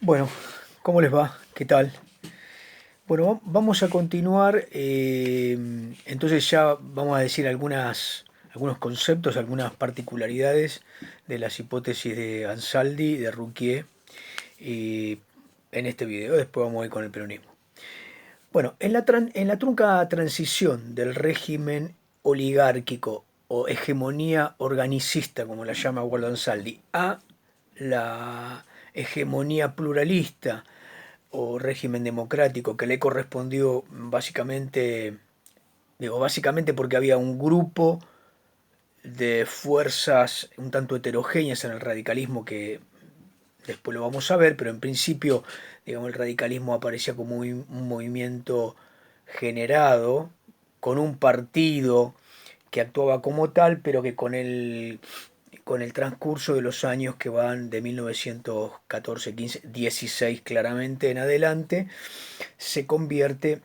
Bueno, ¿cómo les va? ¿Qué tal? Bueno, vamos a continuar. Entonces ya vamos a decir algunos conceptos, algunas particularidades de las hipótesis de Ansaldi, de Rouquier, y en este video. Después vamos a ir con el peronismo. Bueno, en la trunca transición del régimen oligárquico o hegemonía organicista, como la llama Waldo Ansaldi, a la hegemonía pluralista o régimen democrático que le correspondió básicamente porque había un grupo de fuerzas un tanto heterogéneas en el radicalismo que después lo vamos a ver, pero en principio, digamos, el radicalismo aparecía como un movimiento generado con un partido que actuaba como tal, pero que con el transcurso de los años que van de 1914, 15, 16 claramente en adelante, se convierte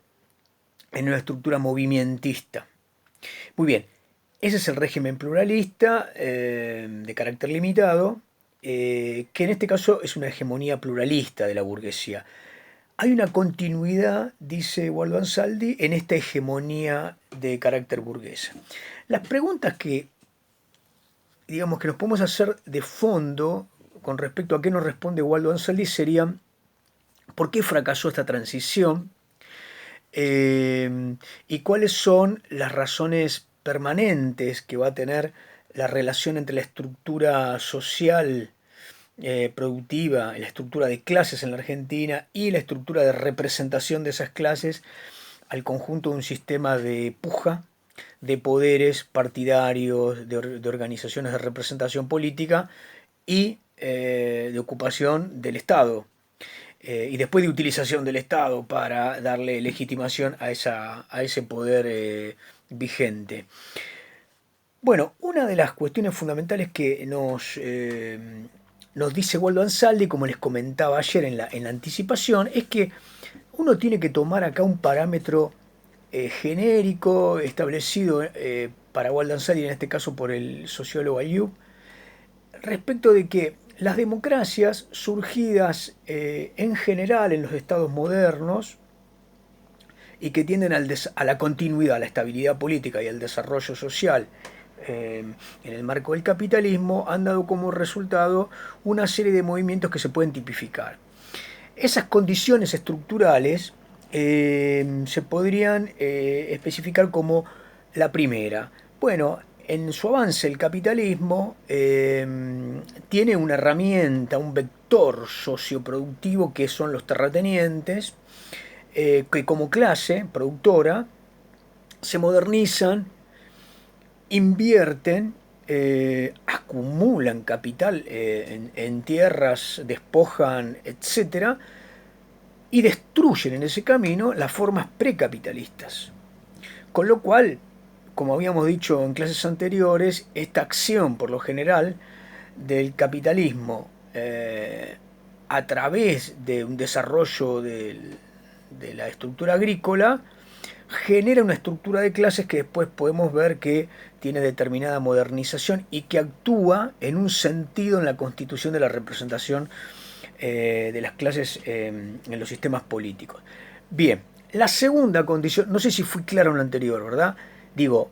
en una estructura movimentista. Muy bien, ese es el régimen pluralista de carácter limitado, que en este caso es una hegemonía pluralista de la burguesía. Hay una continuidad, dice Waldo Ansaldi, en esta hegemonía de carácter burguesa. Las preguntas que, digamos, que nos podemos hacer de fondo con respecto a qué nos responde Waldo Ansaldi serían ¿por qué fracasó esta transición? Y cuáles son las razones permanentes que va a tener la relación entre la estructura social productiva, la estructura de clases en la Argentina y la estructura de representación de esas clases al conjunto de un sistema de puja de poderes partidarios, de organizaciones de representación política y de ocupación del Estado, y después de utilización del Estado para darle legitimación a ese poder vigente. Bueno, una de las cuestiones fundamentales que nos dice Waldo Ansaldi, como les comentaba ayer en la anticipación, es que uno tiene que tomar acá un parámetro genérico establecido para Waldo Ansaldi, en este caso por el sociólogo Ayub, respecto de que las democracias surgidas en general en los estados modernos y que tienden a la continuidad, a la estabilidad política y al desarrollo social en el marco del capitalismo, han dado como resultado una serie de movimientos que se pueden tipificar. Esas condiciones estructurales se podrían especificar como la primera. Bueno, en su avance el capitalismo tiene una herramienta, un vector socioproductivo que son los terratenientes, que como clase productora se modernizan, invierten, acumulan capital en tierras, despojan, etcétera, y destruyen en ese camino las formas precapitalistas. Con lo cual, como habíamos dicho en clases anteriores, esta acción por lo general del capitalismo a través de un desarrollo de la estructura agrícola genera una estructura de clases que después podemos ver que tiene determinada modernización y que actúa en un sentido en la constitución de la representación de las clases en los sistemas políticos. Bien, la segunda condición, no sé si fui claro en lo anterior, ¿verdad? Digo,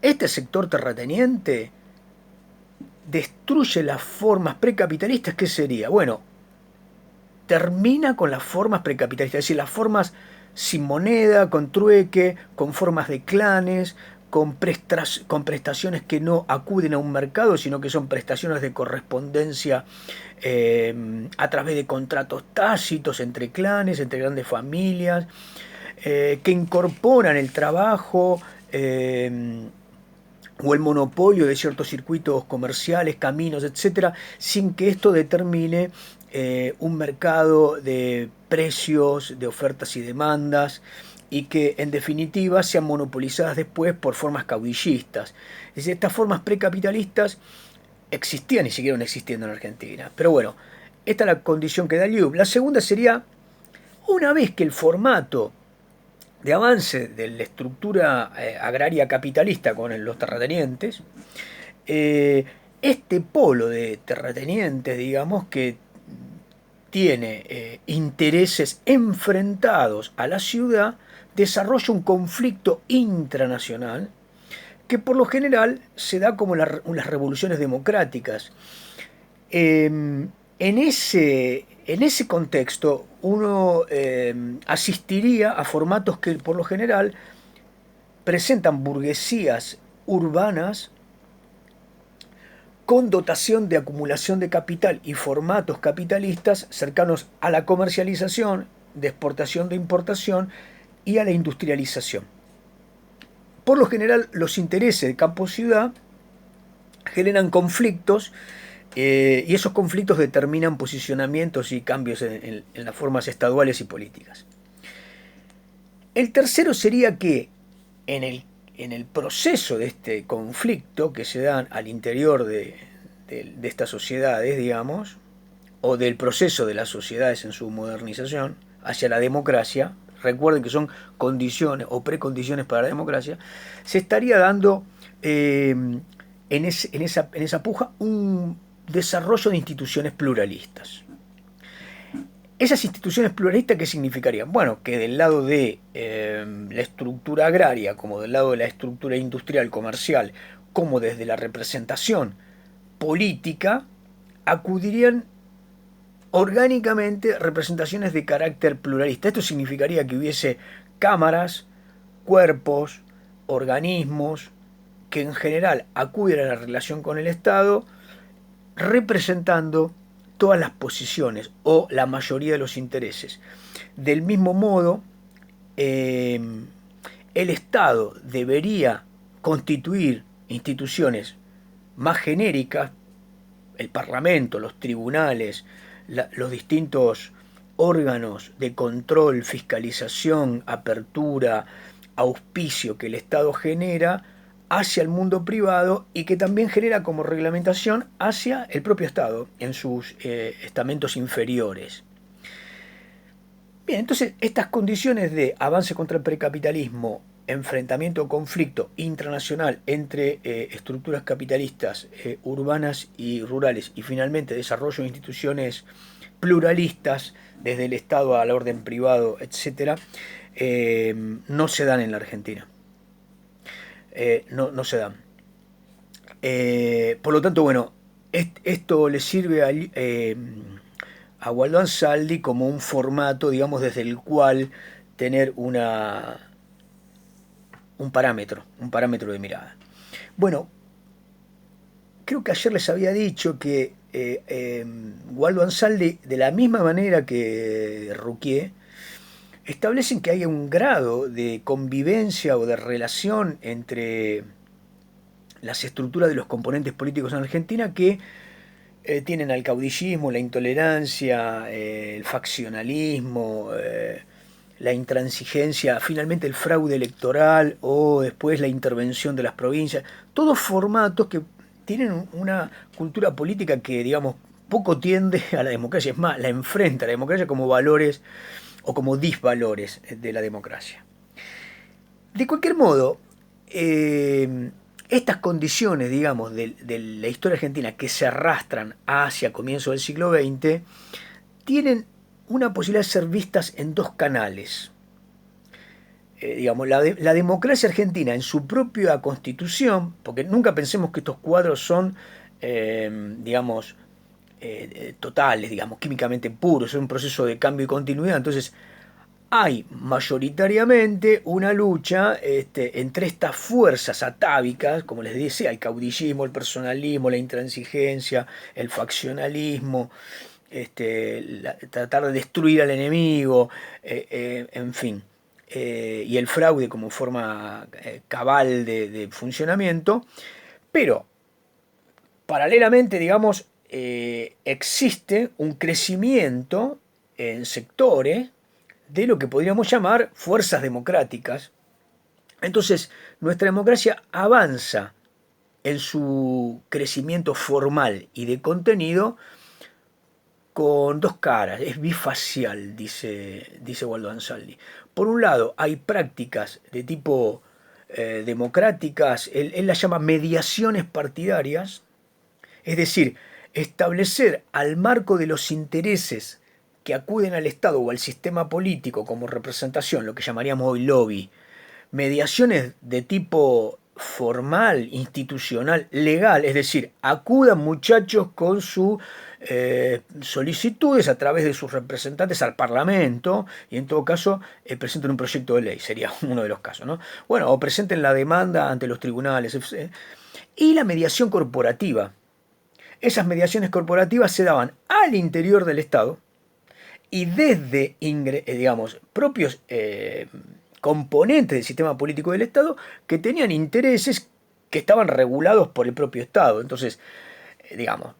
este sector terrateniente destruye las formas precapitalistas, ¿qué sería? Bueno, termina con las formas precapitalistas, es decir, las formas sin moneda, con trueque, con formas de clanes, con prestaciones que no acuden a un mercado, sino que son prestaciones de correspondencia a través de contratos tácitos entre clanes, entre grandes familias, que incorporan el trabajo o el monopolio de ciertos circuitos comerciales, caminos, etcétera, sin que esto determine un mercado de precios, de ofertas y demandas, y que en definitiva sean monopolizadas después por formas caudillistas. Es decir, estas formas precapitalistas existían y siguieron existiendo en Argentina. Pero bueno, esta es la condición que da Liub. La segunda sería, una vez que el formato de avance de la estructura agraria capitalista con los terratenientes, este polo de terratenientes, digamos, que tiene intereses enfrentados a la ciudad, desarrolla un conflicto intranacional que por lo general se da como las revoluciones democráticas. En ese contexto uno asistiría a formatos que por lo general presentan burguesías urbanas con dotación de acumulación de capital y formatos capitalistas cercanos a la comercialización, de exportación, de importación y a la industrialización. Por lo general, los intereses de campo-ciudad generan conflictos y esos conflictos determinan posicionamientos y cambios en las formas estaduales y políticas. El tercero sería que en el proceso de este conflicto que se dan al interior de estas sociedades, digamos, o del proceso de las sociedades en su modernización hacia la democracia, recuerden que son condiciones o precondiciones para la democracia, se estaría dando en esa puja un desarrollo de instituciones pluralistas. Esas instituciones pluralistas, ¿qué significarían? Bueno, que del lado de la estructura agraria, como del lado de la estructura industrial, comercial, como desde la representación política, acudirían orgánicamente representaciones de carácter pluralista. Esto significaría que hubiese cámaras, cuerpos, organismos, que en general acuden a la relación con el Estado, representando todas las posiciones o la mayoría de los intereses. Del mismo modo, el Estado debería constituir instituciones más genéricas, el Parlamento, los tribunales, los distintos órganos de control, fiscalización, apertura, auspicio que el Estado genera hacia el mundo privado y que también genera como reglamentación hacia el propio Estado en sus estamentos inferiores. Bien, entonces estas condiciones de avance contra el precapitalismo, enfrentamiento o conflicto intranacional entre estructuras capitalistas urbanas y rurales y finalmente desarrollo de instituciones pluralistas desde el Estado al orden privado, etcétera, no se dan en la Argentina. No se dan. Por lo tanto, bueno, esto le sirve a Waldo Ansaldi como un formato, digamos, desde el cual tener un parámetro de mirada. Bueno, creo que ayer les había dicho que Waldo Ansaldi, de la misma manera que Ruquier, establecen que hay un grado de convivencia o de relación entre las estructuras de los componentes políticos en Argentina que tienen al caudillismo, la intolerancia, el faccionalismo, la intransigencia, finalmente el fraude electoral o después la intervención de las provincias, todos formatos que tienen una cultura política que, digamos, poco tiende a la democracia, es más, la enfrenta a la democracia como valores o como disvalores de la democracia. De cualquier modo, estas condiciones, digamos, de la historia argentina que se arrastran hacia comienzos del siglo XX, tienen una posibilidad de ser vistas en dos canales. Digamos, la democracia argentina en su propia constitución, porque nunca pensemos que estos cuadros son, digamos, totales, digamos, químicamente puros, es un proceso de cambio y continuidad, entonces hay mayoritariamente una lucha entre estas fuerzas atávicas, como les decía, el caudillismo, el personalismo, la intransigencia, el faccionalismo, tratar de destruir al enemigo, en fin, y el fraude como forma cabal de funcionamiento, pero paralelamente, digamos, existe un crecimiento en sectores de lo que podríamos llamar fuerzas democráticas. Entonces, nuestra democracia avanza en su crecimiento formal y de contenido con dos caras, es bifacial, dice Waldo Ansaldi. Por un lado, hay prácticas de tipo democráticas, él las llama mediaciones partidarias, es decir, establecer al marco de los intereses que acuden al Estado o al sistema político como representación, lo que llamaríamos hoy lobby, mediaciones de tipo formal, institucional, legal, es decir, acudan muchachos con sus solicitudes a través de sus representantes al Parlamento y en todo caso presenten un proyecto de ley, sería uno de los casos, ¿no? Bueno, o presenten la demanda ante los tribunales. Y la mediación corporativa. Esas mediaciones corporativas se daban al interior del Estado y desde, digamos, propios componentes del sistema político del Estado que tenían intereses que estaban regulados por el propio Estado. Entonces, digamos,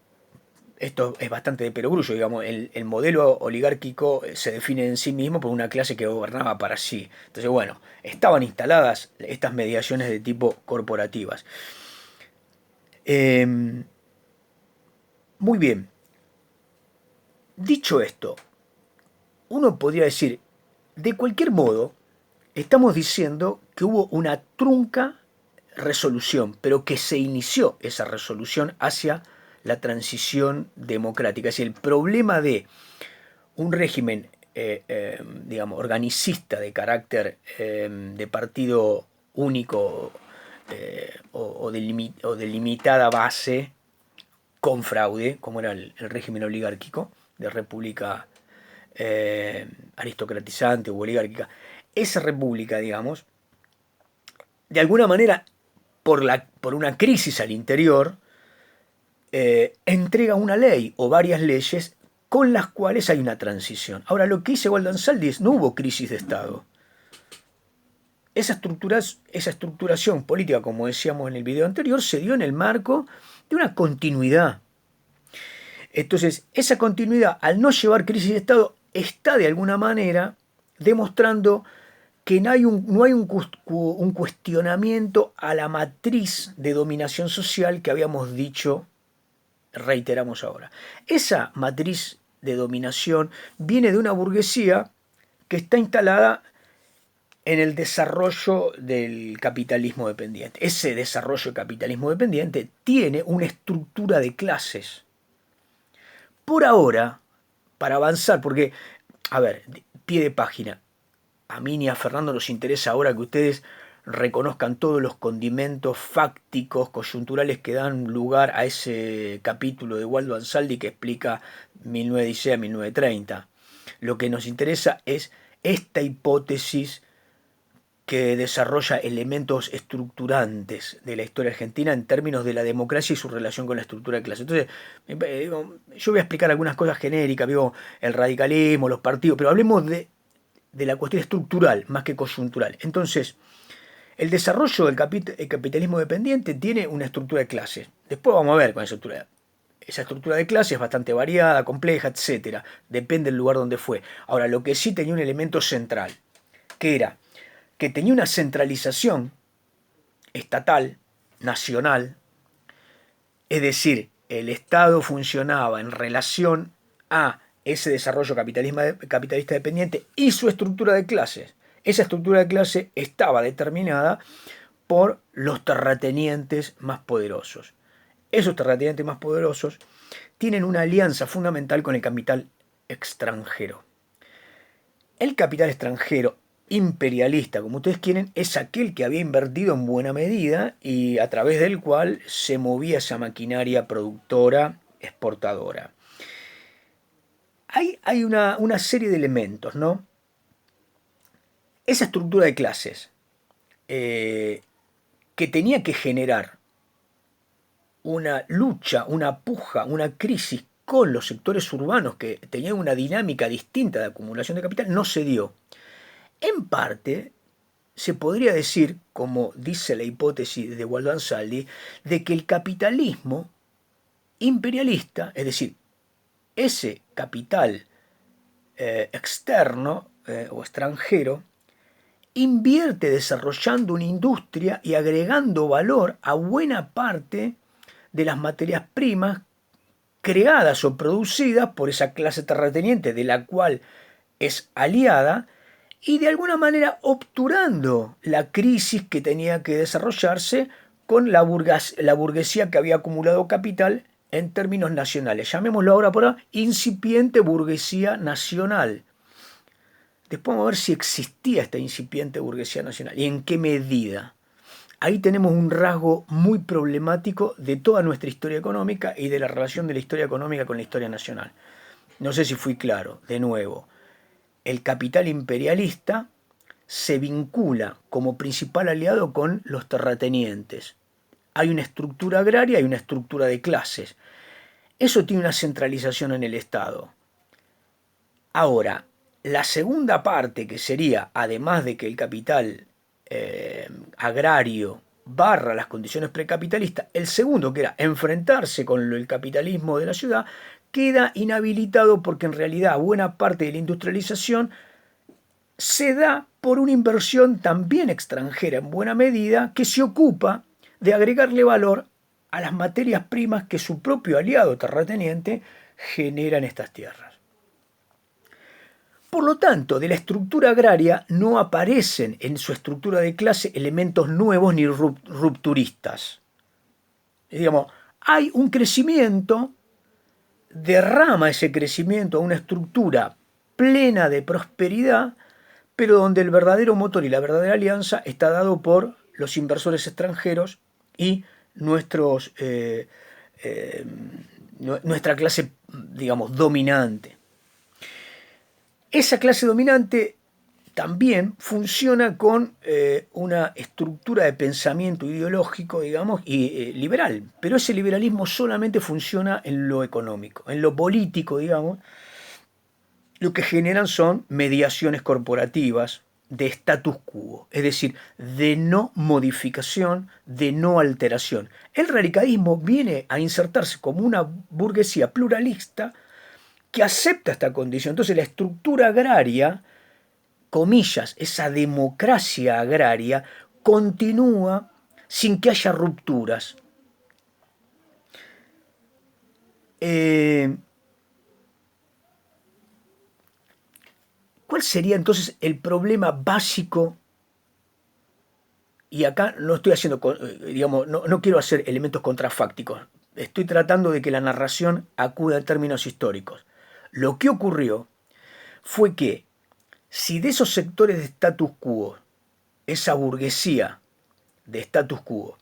esto es bastante de perogrullo, digamos, el modelo oligárquico se define en sí mismo por una clase que gobernaba para sí. Entonces, bueno, estaban instaladas estas mediaciones de tipo corporativas. Muy bien, dicho esto, uno podría decir, de cualquier modo, estamos diciendo que hubo una trunca resolución, pero que se inició esa resolución hacia la transición democrática. Es decir, el problema de un régimen, digamos, organicista de carácter de partido único o de limitada base con fraude, como era el régimen oligárquico de república aristocratizante o oligárquica, esa república, digamos, de alguna manera, por una crisis al interior, entrega una ley o varias leyes con las cuales hay una transición. Ahora, lo que dice Waldo Ansaldi es, no hubo crisis de Estado. Esa estructuración política, como decíamos en el video anterior, se dio en el marco de una continuidad. Entonces, esa continuidad, al no llevar crisis de Estado, está de alguna manera demostrando que no hay un cuestionamiento a la matriz de dominación social que habíamos dicho, reiteramos ahora. Esa matriz de dominación viene de una burguesía que está instalada en el desarrollo del capitalismo dependiente. Ese desarrollo del capitalismo dependiente tiene una estructura de clases. Por ahora, para avanzar, porque, a ver, pie de página, a mí ni a Fernando nos interesa ahora que ustedes reconozcan todos los condimentos fácticos, coyunturales que dan lugar a ese capítulo de Waldo Ansaldi que explica 1916 a 1930. Lo que nos interesa es esta hipótesis que desarrolla elementos estructurantes de la historia argentina en términos de la democracia y su relación con la estructura de clase. Entonces, yo voy a explicar algunas cosas genéricas, digo, el radicalismo, los partidos, pero hablemos de la cuestión estructural más que coyuntural. Entonces, el desarrollo del capitalismo dependiente tiene una estructura de clases. Después vamos a ver con esa estructura. Esa estructura de clases es bastante variada, compleja, etcétera. Depende del lugar donde fue. Ahora, lo que sí tenía un elemento central, que era que tenía una centralización estatal, nacional, es decir, el Estado funcionaba en relación a ese desarrollo capitalista dependiente y su estructura de clases. Esa estructura de clase estaba determinada por los terratenientes más poderosos. Esos terratenientes más poderosos tienen una alianza fundamental con el capital extranjero. El capital extranjero imperialista, como ustedes quieren, es aquel que había invertido en buena medida y a través del cual se movía esa maquinaria productora, exportadora. Hay una serie de elementos, ¿no? Esa estructura de clases que tenía que generar una lucha, una puja, una crisis con los sectores urbanos que tenían una dinámica distinta de acumulación de capital, no se dio. En parte, se podría decir, como dice la hipótesis de Waldo Ansaldi, de que el capitalismo imperialista, es decir, ese capital externo o extranjero, invierte desarrollando una industria y agregando valor a buena parte de las materias primas creadas o producidas por esa clase terrateniente de la cual es aliada y de alguna manera obturando la crisis que tenía que desarrollarse con la burguesía que había acumulado capital en términos nacionales. Llamémoslo ahora por ahora incipiente burguesía nacional. Después vamos a ver si existía esta incipiente burguesía nacional y en qué medida. Ahí tenemos un rasgo muy problemático de toda nuestra historia económica y de la relación de la historia económica con la historia nacional. No sé si fui claro, de nuevo. El capital imperialista se vincula como principal aliado con los terratenientes. Hay una estructura agraria y una estructura de clases. Eso tiene una centralización en el Estado. Ahora, la segunda parte, que sería, además de que el capital agrario barra las condiciones precapitalistas, el segundo, que era enfrentarse con el capitalismo de la ciudad, queda inhabilitado porque en realidad buena parte de la industrialización se da por una inversión también extranjera en buena medida que se ocupa de agregarle valor a las materias primas que su propio aliado terrateniente genera en estas tierras. Por lo tanto, de la estructura agraria no aparecen en su estructura de clase elementos nuevos ni rupturistas. Digamos, hay un crecimiento, derrama ese crecimiento a una estructura plena de prosperidad, pero donde el verdadero motor y la verdadera alianza está dado por los inversores extranjeros y nuestra clase, digamos, dominante. Esa clase dominante también funciona con una estructura de pensamiento ideológico, digamos, y liberal, pero ese liberalismo solamente funciona en lo económico. En lo político, digamos, lo que generan son mediaciones corporativas de status quo, es decir, de no modificación, de no alteración. El radicalismo viene a insertarse como una burguesía pluralista que acepta esta condición. Entonces la estructura agraria, comillas, esa democracia agraria, continúa sin que haya rupturas. ¿Cuál sería entonces el problema básico? Y acá no estoy haciendo, digamos, no quiero hacer elementos contrafácticos. Estoy tratando de que la narración acuda a términos históricos. Lo que ocurrió fue que si de esos sectores de status quo, esa burguesía de status quo,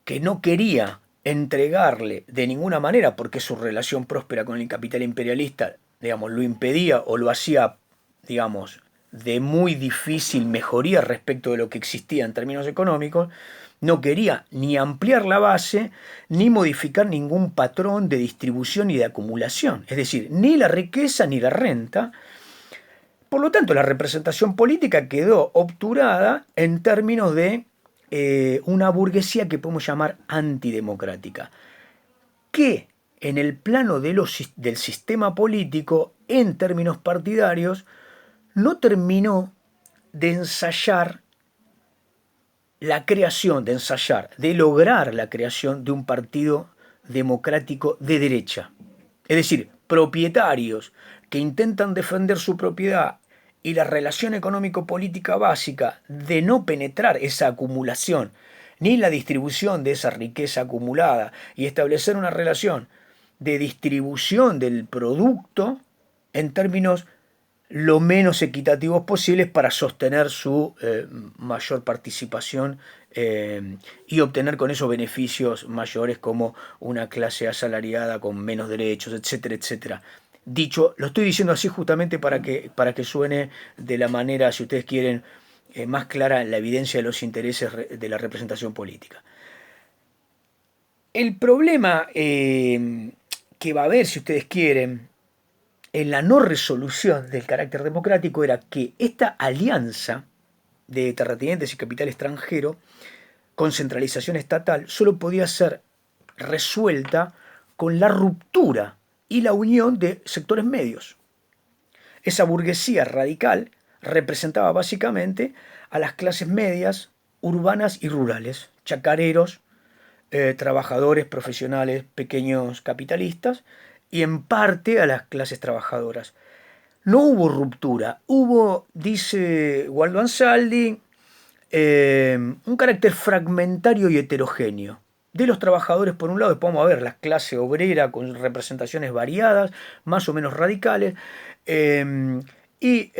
que no quería entregarle de ninguna manera, porque su relación próspera con el capital imperialista, digamos, lo impedía o lo hacía, digamos, de muy difícil mejoría respecto de lo que existía en términos económicos, no quería ni ampliar la base, ni modificar ningún patrón de distribución y de acumulación, es decir, ni la riqueza ni la renta. Por lo tanto, la representación política quedó obturada en términos de una burguesía que podemos llamar antidemocrática, que en el plano del sistema político, en términos partidarios, no terminó de ensayar la creación, de lograr la creación de un partido democrático de derecha. Es decir, propietarios que intentan defender su propiedad y la relación económico-política básica de no penetrar esa acumulación ni la distribución de esa riqueza acumulada y establecer una relación de distribución del producto en términos lo menos equitativos posibles para sostener su mayor participación y obtener con eso beneficios mayores como una clase asalariada con menos derechos, etcétera, etcétera. Dicho, lo estoy diciendo así justamente para que suene de la manera, si ustedes quieren, más clara la evidencia de los intereses de la representación política. El problema que va a haber, si ustedes quieren, en la no resolución del carácter democrático era que esta alianza de terratenientes y capital extranjero con centralización estatal solo podía ser resuelta con la ruptura y la unión de sectores medios. Esa burguesía radical representaba básicamente a las clases medias urbanas y rurales, chacareros, trabajadores profesionales, pequeños capitalistas, y en parte a las clases trabajadoras. No hubo ruptura, hubo, dice Waldo Ansaldi, un carácter fragmentario y heterogéneo. de los trabajadores por un lado, después vamos a ver la clase obrera con representaciones variadas, más o menos radicales, eh, y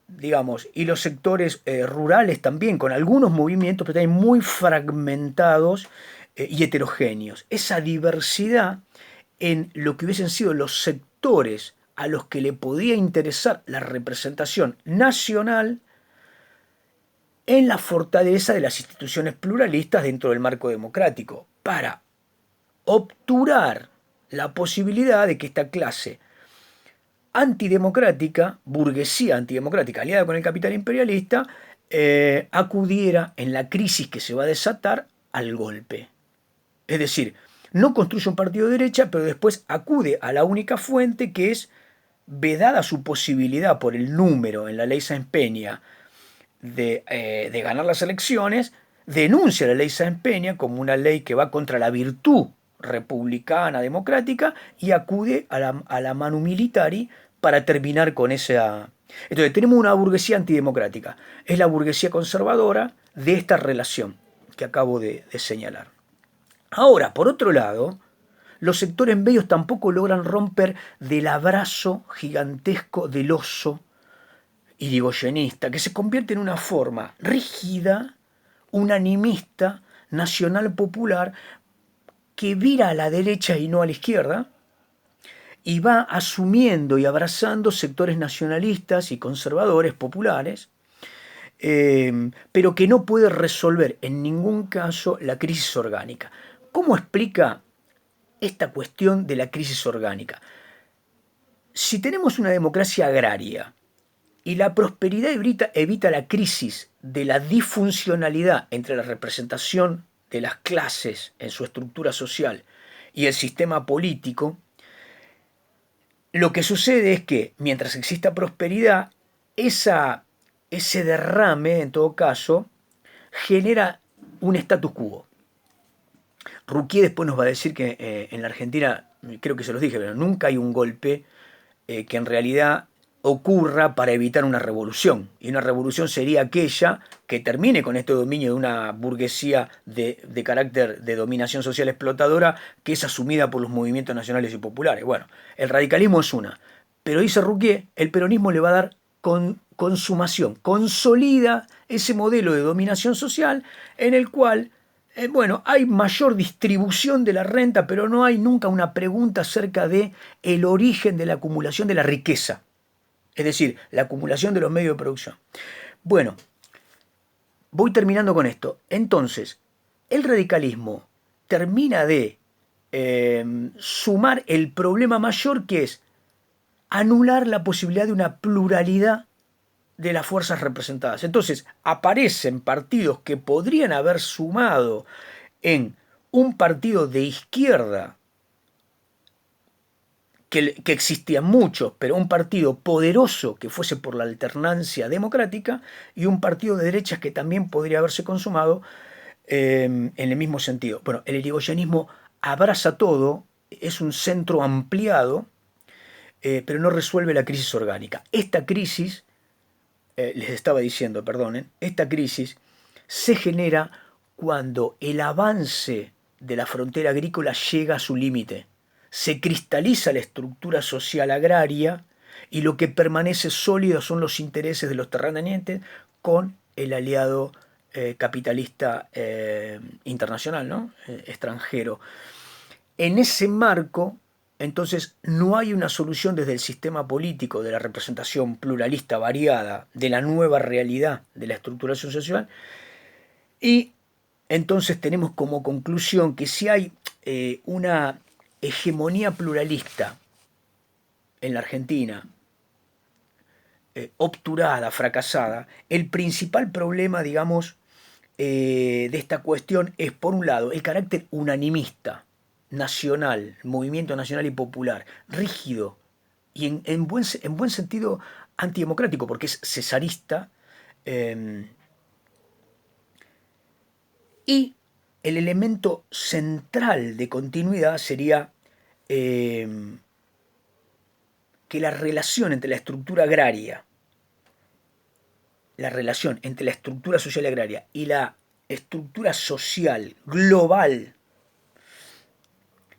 digamos, y los sectores rurales también, con algunos movimientos, pero también muy fragmentados y heterogéneos. Esa diversidad en lo que hubiesen sido los sectores a los que le podía interesar la representación nacional en la fortaleza de las instituciones pluralistas dentro del marco democrático, para obturar la posibilidad de que esta clase antidemocrática, burguesía antidemocrática aliada con el capital imperialista, acudiera en la crisis que se va a desatar al golpe. Es decir, no construye un partido de derecha, pero después acude a la única fuente que es, vedada su posibilidad por el número en la ley Sáenz Peña de ganar las elecciones, denuncia la ley Sáenz Peña como una ley que va contra la virtud republicana, democrática, y acude a la manu militari para terminar con esa... Entonces tenemos una burguesía antidemocrática, es la burguesía conservadora de esta relación que acabo de señalar. Ahora, por otro lado, los sectores medios tampoco logran romper del abrazo gigantesco del oso irigoyenista, que se convierte en una forma rígida, unanimista, nacional popular, que vira a la derecha y no a la izquierda, y va asumiendo y abrazando sectores nacionalistas y conservadores populares, pero que no puede resolver en ningún caso la crisis orgánica. ¿Cómo explica esta cuestión de la crisis orgánica? Si tenemos una democracia agraria y la prosperidad evita la crisis de la disfuncionalidad entre la representación de las clases en su estructura social y el sistema político, lo que sucede es que mientras exista prosperidad, ese derrame, en todo caso, genera un status quo. Ruquier después nos va a decir que en la Argentina, creo que se los dije, pero nunca hay un golpe que en realidad ocurra para evitar una revolución. Y una revolución sería aquella que termine con este dominio de una burguesía de carácter de dominación social explotadora que es asumida por los movimientos nacionales y populares. Bueno, el radicalismo es una. Pero dice Ruquier, el peronismo le va a dar consumación, consolida ese modelo de dominación social en el cual bueno, hay mayor distribución de la renta, pero no hay nunca una pregunta acerca de el origen de la acumulación de la riqueza. Es decir, la acumulación de los medios de producción. Bueno, voy terminando con esto. Entonces, el radicalismo termina de sumar el problema mayor, que es anular la posibilidad de una pluralidad de las fuerzas representadas. Entonces, aparecen partidos que podrían haber sumado en un partido de izquierda, que existían muchos, pero un partido poderoso que fuese por la alternancia democrática, y un partido de derechas que también podría haberse consumado en el mismo sentido. Bueno, el irigoyenismo abraza todo, es un centro ampliado, pero no resuelve la crisis orgánica. Esta crisis, les estaba diciendo, perdonen, esta crisis se genera cuando el avance de la frontera agrícola llega a su límite. Se cristaliza la estructura social agraria y lo que permanece sólido son los intereses de los terratenientes con el aliado capitalista internacional, ¿no? Extranjero. En ese marco, entonces, no hay una solución desde el sistema político de la representación pluralista variada de la nueva realidad de la estructuración social, y entonces tenemos como conclusión que si hay una hegemonía pluralista en la Argentina, obturada, fracasada, el principal problema, digamos, de esta cuestión es, por un lado, el carácter unanimista, nacional, movimiento nacional y popular, rígido y en buen sentido antidemocrático, porque es cesarista, eh, y el elemento central de continuidad sería eh, que la relación entre la estructura agraria, la relación entre la estructura social agraria y la estructura social global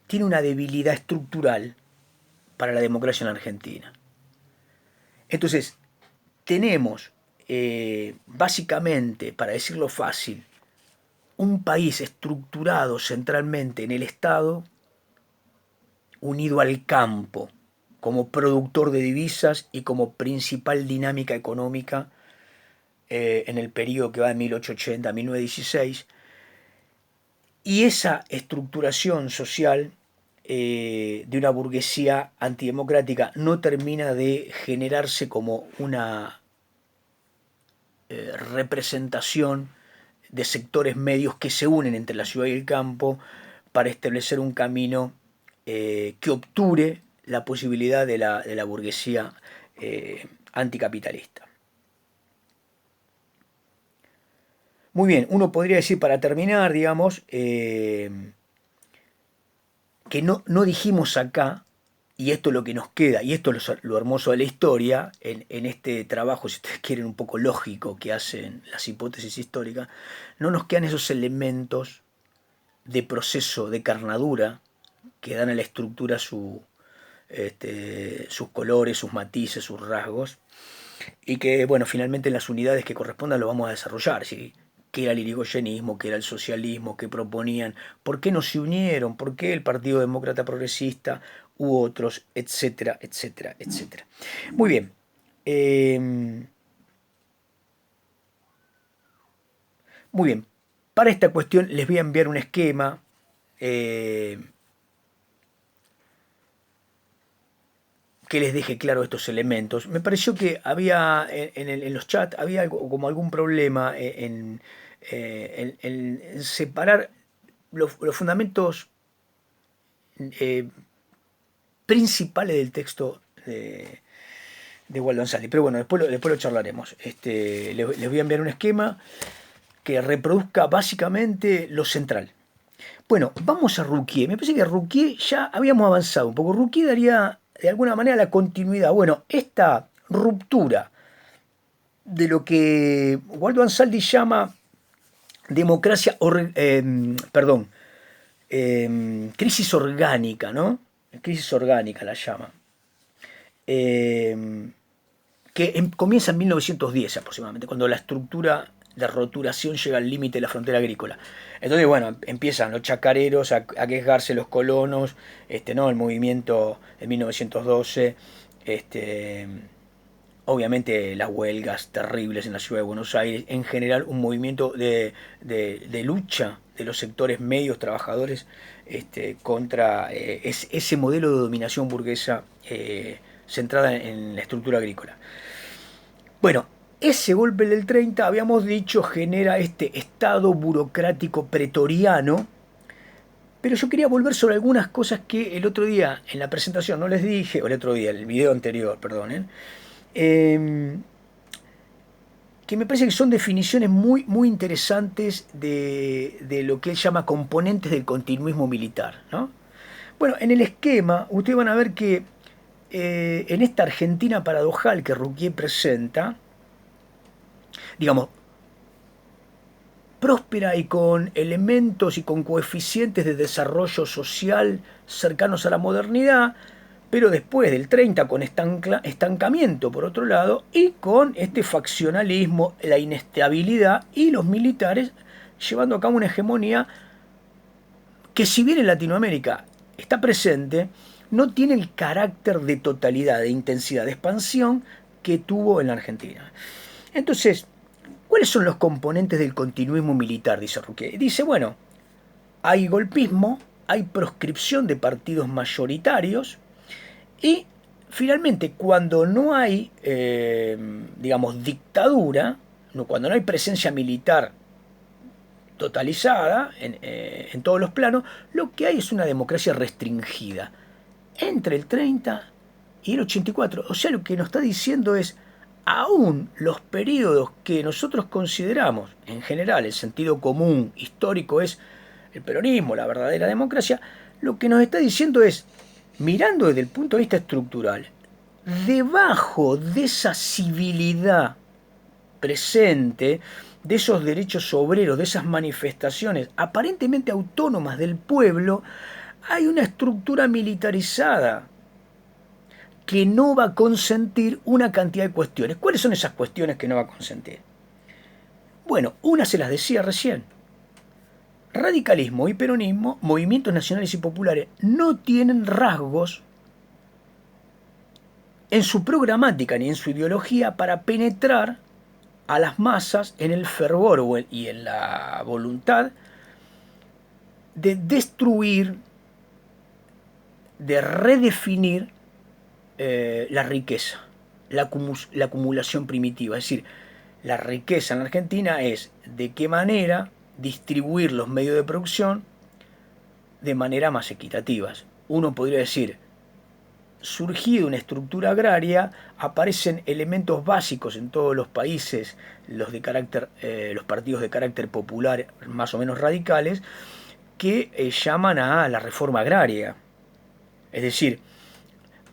tiene una debilidad estructural para la democracia en Argentina. Entonces, tenemos básicamente, para decirlo fácil, un país estructurado centralmente en el Estado, unido al campo, como productor de divisas y como principal dinámica económica en el periodo que va de 1880 a 1916, y esa estructuración social de una burguesía antidemocrática no termina de generarse como una representación de sectores medios que se unen entre la ciudad y el campo para establecer un camino que obture la posibilidad de la burguesía anticapitalista. Muy bien, uno podría decir para terminar, digamos, que no dijimos acá, y esto es lo que nos queda, y esto es lo hermoso de la historia, en este trabajo, si ustedes quieren, un poco lógico que hacen las hipótesis históricas, no nos quedan esos elementos de proceso de carnadura que dan a la estructura sus colores, sus matices, sus rasgos, y que, bueno, finalmente en las unidades que correspondan lo vamos a desarrollar, ¿sí? ¿Qué era el irigoyenismo? ¿Qué era el socialismo? ¿Qué proponían? ¿Por qué no se unieron? ¿Por qué el Partido Demócrata Progresista u otros? Etcétera, etcétera, etcétera. Muy bien. Muy bien. Para esta cuestión les voy a enviar un esquema que les deje claro estos elementos. Me pareció que había en los chats había como algún problema en separar los fundamentos eh, principales del texto de Waldo Ansaldi. Pero bueno, después lo charlaremos. Les voy a enviar un esquema que reproduzca básicamente lo central. Bueno, vamos a Rouquier. Me parece que Rouquier ya habíamos avanzado un poco. Rouquier daría de alguna manera la continuidad. Bueno, esta ruptura de lo que Waldo Ansaldi llama democracia, perdón, crisis orgánica, ¿no? Crisis orgánica la llama. Eh, que comienza en 1910 aproximadamente, cuando la estructura de roturación llega al límite de la frontera agrícola. Entonces, bueno, empiezan los chacareros a quejarse, los colonos, ¿no? El movimiento de 1912, obviamente las huelgas terribles en la ciudad de Buenos Aires, en general un movimiento de lucha de los sectores medios trabajadores contra ese modelo de dominación burguesa centrada en la estructura agrícola. Bueno, ese golpe del 30, habíamos dicho, genera este estado burocrático pretoriano, pero yo quería volver sobre algunas cosas que el otro día en la presentación no les dije, o el otro día, el video anterior, perdonen, eh, que me parece que son definiciones muy, muy interesantes de lo que él llama componentes del continuismo militar, ¿no? Bueno, en el esquema ustedes van a ver que en esta Argentina paradojal que Rouquier presenta, digamos, próspera y con elementos y con coeficientes de desarrollo social cercanos a la modernidad, pero después del 30 con estancamiento por otro lado y con este faccionalismo, la inestabilidad y los militares llevando a cabo una hegemonía que si bien en Latinoamérica está presente, no tiene el carácter de totalidad, de intensidad, de expansión que tuvo en la Argentina. Entonces, ¿cuáles son los componentes del continuismo militar? Dice Rouquier. Dice, bueno, hay golpismo, hay proscripción de partidos mayoritarios y finalmente cuando no hay, digamos, dictadura, cuando no hay presencia militar totalizada en todos los planos, lo que hay es una democracia restringida entre el 30 y el 84. O sea, lo que nos está diciendo es, aún los periodos que nosotros consideramos, en general, el sentido común histórico es el peronismo, la verdadera democracia, lo que nos está diciendo es, mirando desde el punto de vista estructural, debajo de esa civilidad presente, de esos derechos obreros, de esas manifestaciones aparentemente autónomas del pueblo, hay una estructura militarizada que no va a consentir una cantidad de cuestiones. ¿Cuáles son esas cuestiones que no va a consentir? Bueno, una se las decía recién. Radicalismo y peronismo, movimientos nacionales y populares, no tienen rasgos en su programática ni en su ideología para penetrar a las masas en el fervor y en la voluntad de destruir, de redefinir la riqueza, la acumulación primitiva. Es decir, la riqueza en la Argentina es de qué manera distribuir los medios de producción de manera más equitativas. Uno podría decir, surgida una estructura agraria, aparecen elementos básicos en todos los países, los partidos de carácter popular más o menos radicales, que llaman a la reforma agraria. Es decir,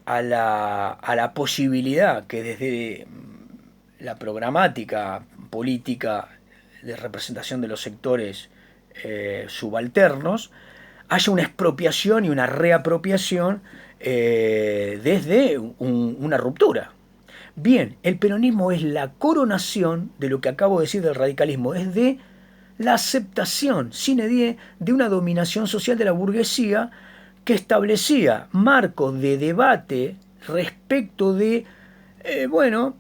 a la posibilidad que desde la programática política de representación de los sectores subalternos haya una expropiación y una reapropiación desde una ruptura. Bien, el peronismo es la coronación de lo que acabo de decir del radicalismo, es de la aceptación sine die de una dominación social de la burguesía que establecía marcos de debate respecto de, bueno,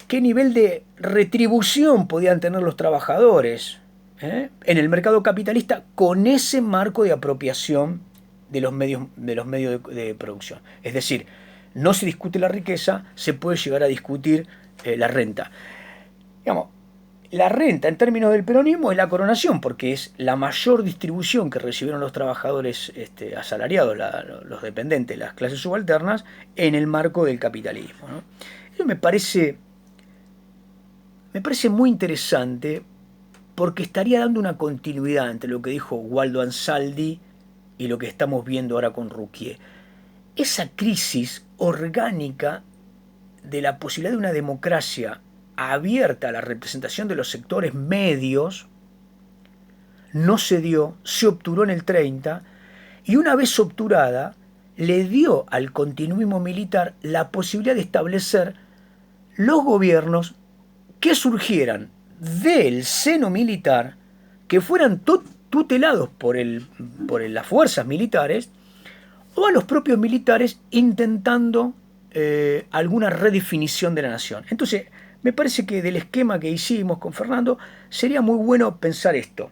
qué nivel de retribución podían tener los trabajadores en el mercado capitalista con ese marco de apropiación de los medios de producción. Es decir, no se discute la riqueza, se puede llegar a discutir la renta. Digamos, la renta en términos del peronismo es la coronación, porque es la mayor distribución que recibieron los trabajadores asalariados, los dependientes, las clases subalternas, en el marco del capitalismo, ¿no? Eso me parece muy interesante porque estaría dando una continuidad entre lo que dijo Waldo Ansaldi y lo que estamos viendo ahora con Ruquier. Esa crisis orgánica de la posibilidad de una democracia abierta a la representación de los sectores medios no se dio, se obturó en el 30 y una vez obturada le dio al continuismo militar la posibilidad de establecer los gobiernos que surgieran del seno militar, que fueran tutelados por las fuerzas militares, o a los propios militares intentando alguna redefinición de la nación. Entonces, me parece que del esquema que hicimos con Fernando, sería muy bueno pensar esto.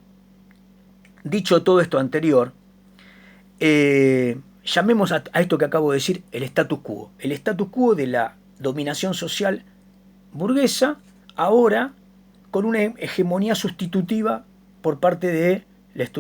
Dicho todo esto anterior, llamemos a esto que acabo de decir el status quo. El status quo de la dominación social burguesa, ahora con una hegemonía sustitutiva por parte de la estructura